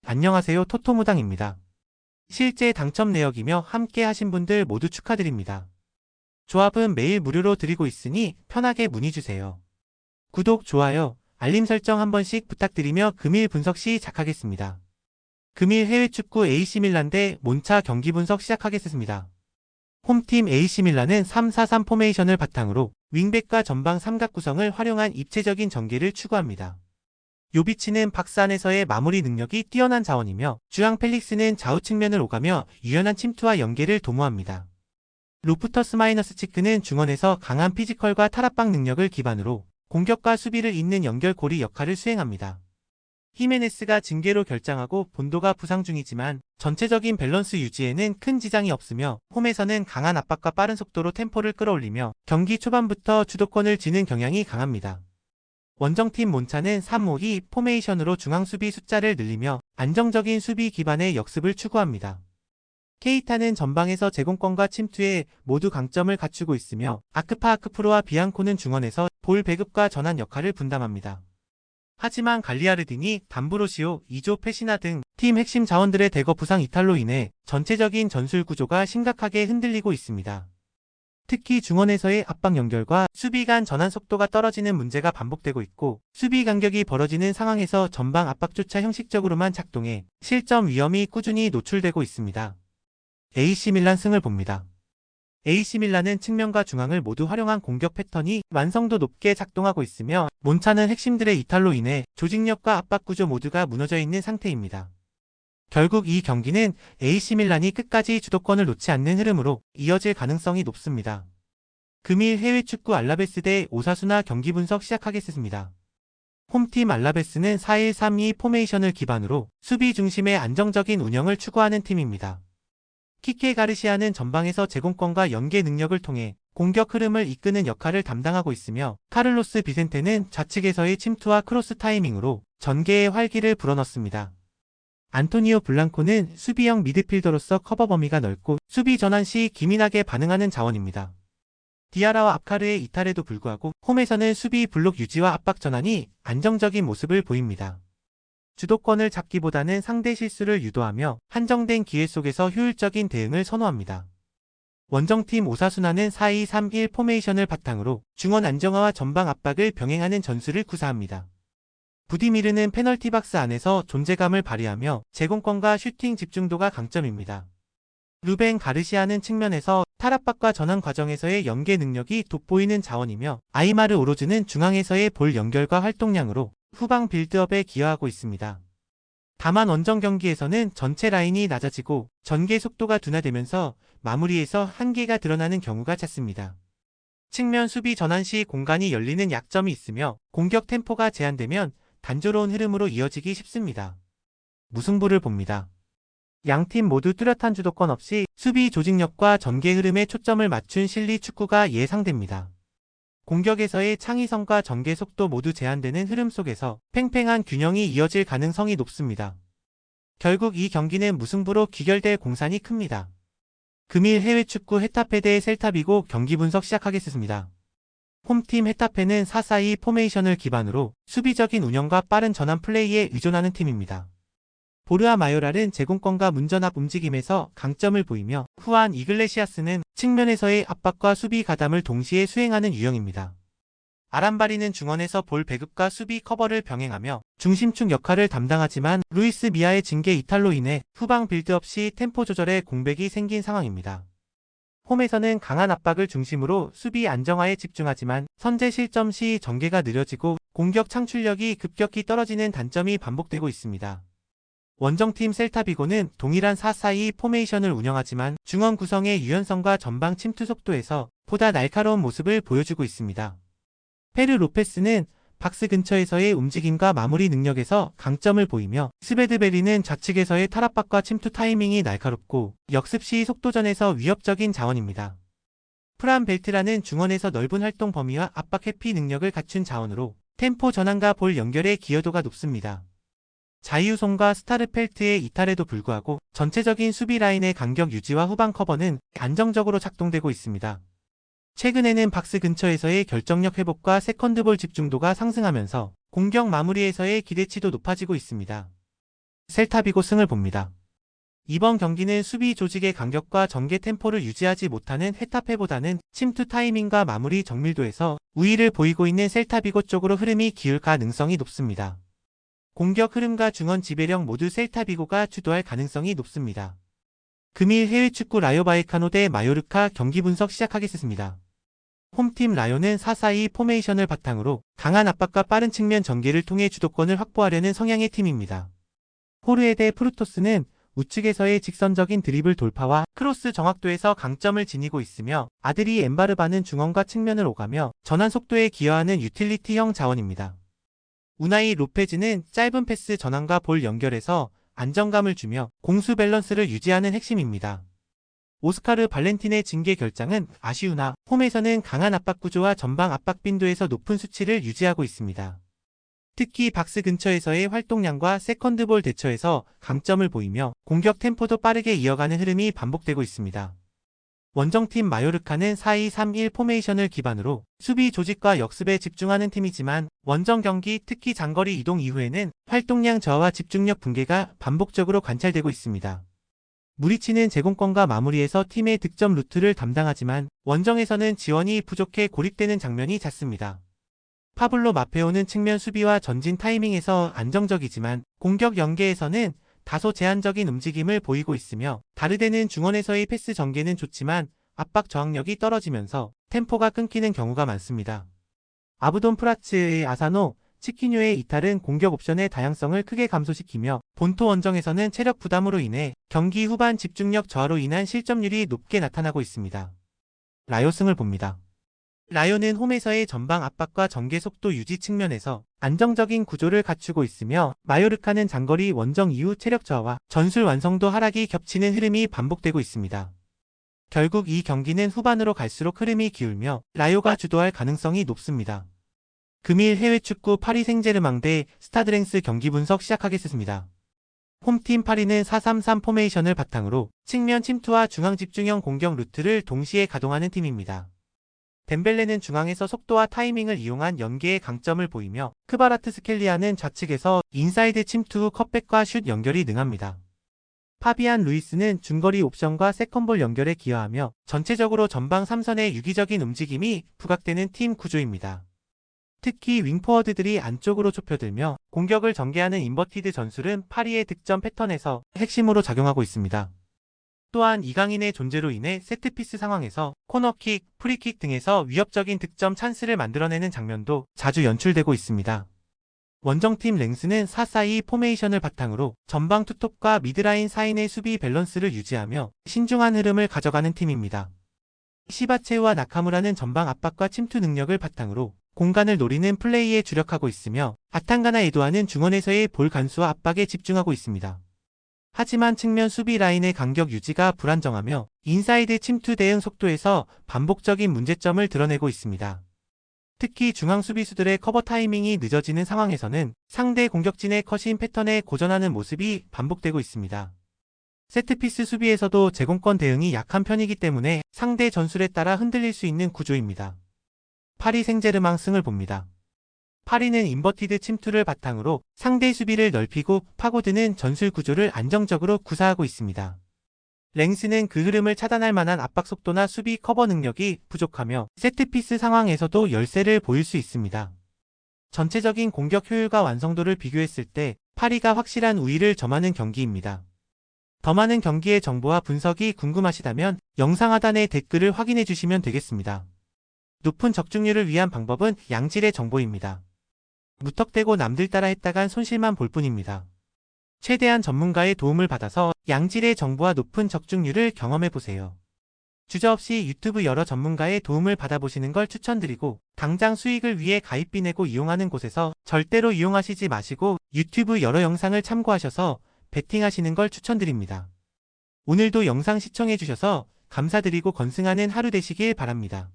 안녕하세요, 토토무당입니다. 실제 당첨 내역이며 함께 하신 분들 모두 축하드립니다. 조합은 매일 무료로 드리고 있으니 편하게 문의주세요. 구독, 좋아요, 알림 설정 한 번씩 부탁드리며 금일 분석 시작하겠습니다. 금일 해외축구 AC밀란 대 몬차 경기 분석 시작하겠습니다. 홈팀 AC밀란은 3-4-3 포메이션을 바탕으로 윙백과 전방 삼각 구성을 활용한 입체적인 전개를 추구합니다. 요비치는 박스 안에서의 마무리 능력이 뛰어난 자원이며 주앙 펠릭스는 좌우 측면을 오가며 유연한 침투와 연계를 도모합니다. 로프터스 마이너스 치크는 중원에서 강한 피지컬과 탈압박 능력을 기반으로 공격과 수비를 잇는 연결고리 역할을 수행합니다. 히메네스가 징계로 결장하고 본도가 부상 중이지만 전체적인 밸런스 유지에는 큰 지장이 없으며 홈에서는 강한 압박과 빠른 속도로 템포를 끌어올리며 경기 초반부터 주도권을 쥐는 경향이 강합니다. 원정팀 몬차는 3-5-2 포메이션으로 중앙 수비 숫자를 늘리며 안정적인 수비 기반의 역습을 추구합니다. 케이타는 전방에서 제공권과 침투에 모두 강점을 갖추고 있으며 아크프로와 비앙코는 중원에서 볼 배급과 전환 역할을 분담합니다. 하지만 갈리아르디니, 담브로시오, 이조 페시나 등 팀 핵심 자원들의 대거 부상 이탈로 인해 전체적인 전술 구조가 심각하게 흔들리고 있습니다. 특히 중원에서의 압박 연결과 수비 간 전환 속도가 떨어지는 문제가 반복되고 있고 수비 간격이 벌어지는 상황에서 전방 압박조차 형식적으로만 작동해 실점 위험이 꾸준히 노출되고 있습니다. AC밀란 승을 봅니다. AC밀란은 측면과 중앙을 모두 활용한 공격 패턴이 완성도 높게 작동하고 있으며 몬차는 핵심들의 이탈로 인해 조직력과 압박 구조 모두가 무너져 있는 상태입니다. 결국 이 경기는 AC밀란이 끝까지 주도권을 놓지 않는 흐름으로 이어질 가능성이 높습니다. 금일 해외축구 알라베스 대 오사수나 경기 분석 시작하겠습니다. 홈팀 알라베스는 4-1-3-2 포메이션을 기반으로 수비 중심의 안정적인 운영을 추구하는 팀입니다. 키케 가르시아는 전방에서 제공권과 연계 능력을 통해 공격 흐름을 이끄는 역할을 담당하고 있으며 카를로스 비센테는 좌측에서의 침투와 크로스 타이밍으로 전개의 활기를 불어넣습니다. 안토니오 블랑코는 수비형 미드필더로서 커버 범위가 넓고 수비 전환 시 기민하게 반응하는 자원입니다. 디아라와 압카르의 이탈에도 불구하고 홈에서는 수비 블록 유지와 압박 전환이 안정적인 모습을 보입니다. 주도권을 잡기보다는 상대 실수를 유도하며 한정된 기회 속에서 효율적인 대응을 선호합니다. 원정팀 오사수나는 4-2-3-1 포메이션을 바탕으로 중원 안정화와 전방 압박을 병행하는 전술을 구사합니다. 부디미르는 페널티 박스 안에서 존재감을 발휘하며 제공권과 슈팅 집중도가 강점입니다. 루벤 가르시아는 측면에서 탈압박과 전환 과정에서의 연계 능력이 돋보이는 자원이며 아이마르 오로즈는 중앙에서의 볼 연결과 활동량으로 후방 빌드업에 기여하고 있습니다. 다만 원정 경기에서는 전체 라인이 낮아지고 전개 속도가 둔화되면서 마무리에서 한계가 드러나는 경우가 잦습니다. 측면 수비 전환 시 공간이 열리는 약점이 있으며 공격 템포가 제한되면 단조로운 흐름으로 이어지기 쉽습니다. 무승부를 봅니다. 양팀 모두 뚜렷한 주도권 없이 수비 조직력과 전개 흐름에 초점을 맞춘 실리 축구가 예상됩니다. 공격에서의 창의성과 전개 속도 모두 제한되는 흐름 속에서 팽팽한 균형이 이어질 가능성이 높습니다. 결국 이 경기는 무승부로 귀결될 공산이 큽니다. 금일 해외축구 헤타페 대 셀타비고 경기 분석 시작하겠습니다. 홈팀 헤타페는 4-4-2 포메이션을 기반으로 수비적인 운영과 빠른 전환 플레이에 의존하는 팀입니다. 보르아 마요랄은 제공권과 문전압 움직임에서 강점을 보이며 후안 이글레시아스는 측면에서의 압박과 수비 가담을 동시에 수행하는 유형입니다. 아람바리는 중원에서 볼 배급과 수비 커버를 병행하며 중심축 역할을 담당하지만 루이스 미아의 징계 이탈로 인해 후방 빌드업 시 템포 조절에 공백이 생긴 상황입니다. 홈에서는 강한 압박을 중심으로 수비 안정화에 집중하지만 선제 실점 시 전개가 느려지고 공격 창출력이 급격히 떨어지는 단점이 반복되고 있습니다. 원정팀 셀타비고는 동일한 4-4-2 포메이션을 운영하지만 중원 구성의 유연성과 전방 침투 속도에서 보다 날카로운 모습을 보여주고 있습니다. 페르 로페스는 박스 근처에서의 움직임과 마무리 능력에서 강점을 보이며 스베드베리는 좌측에서의 탈압박과 침투 타이밍이 날카롭고 역습 시 속도전에서 위협적인 자원입니다. 프란 벨트라는 중원에서 넓은 활동 범위와 압박 회피 능력을 갖춘 자원으로 템포 전환과 볼 연결의 기여도가 높습니다. 자이우송과 스타르펠트의 이탈에도 불구하고 전체적인 수비 라인의 간격 유지와 후방 커버는 안정적으로 작동되고 있습니다. 최근에는 박스 근처에서의 결정력 회복과 세컨드볼 집중도가 상승하면서 공격 마무리에서의 기대치도 높아지고 있습니다. 셀타비고 승을 봅니다. 이번 경기는 수비 조직의 간격과 전개 템포를 유지하지 못하는 헤타페보다는 침투 타이밍과 마무리 정밀도에서 우위를 보이고 있는 셀타비고 쪽으로 흐름이 기울 가능성이 높습니다. 공격 흐름과 중원 지배력 모두 셀타비고가 주도할 가능성이 높습니다. 금일 해외 축구 라요 바이카노 대 마요르카 경기 분석 시작하겠습니다. 홈팀 라요는 4-4-2 포메이션을 바탕으로 강한 압박과 빠른 측면 전개를 통해 주도권을 확보하려는 성향의 팀입니다. 호르에 대 프루토스는 우측에서의 직선적인 드리블 돌파와 크로스 정확도에서 강점을 지니고 있으며 아드리 엠바르바는 중원과 측면을 오가며 전환 속도에 기여하는 유틸리티형 자원입니다. 우나이 로페즈는 짧은 패스 전환과 볼 연결에서 안정감을 주며 공수 밸런스를 유지하는 핵심입니다. 오스카르 발렌틴의 징계 결장은 아쉬우나 홈에서는 강한 압박 구조와 전방 압박 빈도에서 높은 수치를 유지하고 있습니다. 특히 박스 근처에서의 활동량과 세컨드볼 대처에서 강점을 보이며 공격 템포도 빠르게 이어가는 흐름이 반복되고 있습니다. 원정팀 마요르카는 4-2-3-1 포메이션을 기반으로 수비 조직과 역습에 집중하는 팀이지만 원정 경기 특히 장거리 이동 이후에는 활동량 저하와 집중력 붕괴가 반복적으로 관찰되고 있습니다. 무리치는 제공권과 마무리에서 팀의 득점 루트를 담당하지만 원정에서는 지원이 부족해 고립되는 장면이 잦습니다. 파블로 마페오는 측면 수비와 전진 타이밍에서 안정적이지만 공격 연계에서는 다소 제한적인 움직임을 보이고 있으며 다르데는 중원에서의 패스 전개는 좋지만 압박 저항력이 떨어지면서 템포가 끊기는 경우가 많습니다. 아브돈 프라츠의 아사노, 치키뉴의 이탈은 공격 옵션의 다양성을 크게 감소시키며 본토 원정에서는 체력 부담으로 인해 경기 후반 집중력 저하로 인한 실점률이 높게 나타나고 있습니다. 라요 승을 봅니다. 라요는 홈에서의 전방 압박과 전개 속도 유지 측면에서 안정적인 구조를 갖추고 있으며 마요르카는 장거리 원정 이후 체력 저하와 전술 완성도 하락이 겹치는 흐름이 반복되고 있습니다. 결국 이 경기는 후반으로 갈수록 흐름이 기울며 라요가 주도할 가능성이 높습니다. 금일 해외 축구 파리 생제르맹 대 스타드 랭스 경기 분석 시작하겠습니다. 홈팀 파리는 4-3-3 포메이션을 바탕으로 측면 침투와 중앙 집중형 공격 루트를 동시에 가동하는 팀입니다. 덴벨레는 중앙에서 속도와 타이밍을 이용한 연계의 강점을 보이며 크바라트스켈리아는 좌측에서 인사이드 침투 후 컷백과 슛 연결이 능합니다. 파비안 루이스는 중거리 옵션과 세컨볼 연결에 기여하며 전체적으로 전방 3선의 유기적인 움직임이 부각되는 팀 구조입니다. 특히 윙포워드들이 안쪽으로 좁혀들며 공격을 전개하는 인버티드 전술은 파리의 득점 패턴에서 핵심으로 작용하고 있습니다. 또한 이강인의 존재로 인해 세트피스 상황에서 코너킥, 프리킥 등에서 위협적인 득점 찬스를 만들어내는 장면도 자주 연출되고 있습니다. 원정팀 랭스는 4-4-2 포메이션을 바탕으로 전방 투톱과 미드라인 사이의 수비 밸런스를 유지하며 신중한 흐름을 가져가는 팀입니다. 시바체우와 나카무라는 전방 압박과 침투 능력을 바탕으로 공간을 노리는 플레이에 주력하고 있으며 아탄가나 에도아는 중원에서의 볼 간수와 압박에 집중하고 있습니다. 하지만 측면 수비 라인의 간격 유지가 불안정하며 인사이드 침투 대응 속도에서 반복적인 문제점을 드러내고 있습니다. 특히 중앙 수비수들의 커버 타이밍이 늦어지는 상황에서는 상대 공격진의 컷인 패턴에 고전하는 모습이 반복되고 있습니다. 세트피스 수비에서도 제공권 대응이 약한 편이기 때문에 상대 전술에 따라 흔들릴 수 있는 구조입니다. 파리 생제르맹 승을 봅니다. 파리는 인버티드 침투를 바탕으로 상대 수비를 넓히고 파고드는 전술 구조를 안정적으로 구사하고 있습니다. 랭스는 그 흐름을 차단할 만한 압박 속도나 수비 커버 능력이 부족하며 세트피스 상황에서도 열세를 보일 수 있습니다. 전체적인 공격 효율과 완성도를 비교했을 때 파리가 확실한 우위를 점하는 경기입니다. 더 많은 경기의 정보와 분석이 궁금하시다면 영상 하단의 댓글을 확인해 주시면 되겠습니다. 높은 적중률을 위한 방법은 양질의 정보입니다. 무턱대고 남들 따라 했다간 손실만 볼 뿐입니다. 최대한 전문가의 도움을 받아서 양질의 정보와 높은 적중률을 경험해보세요. 주저없이 유튜브 여러 전문가의 도움을 받아보시는 걸 추천드리고 당장 수익을 위해 가입비 내고 이용하는 곳에서 절대로 이용하시지 마시고 유튜브 여러 영상을 참고하셔서 베팅하시는 걸 추천드립니다. 오늘도 영상 시청해주셔서 감사드리고 건승하는 하루 되시길 바랍니다.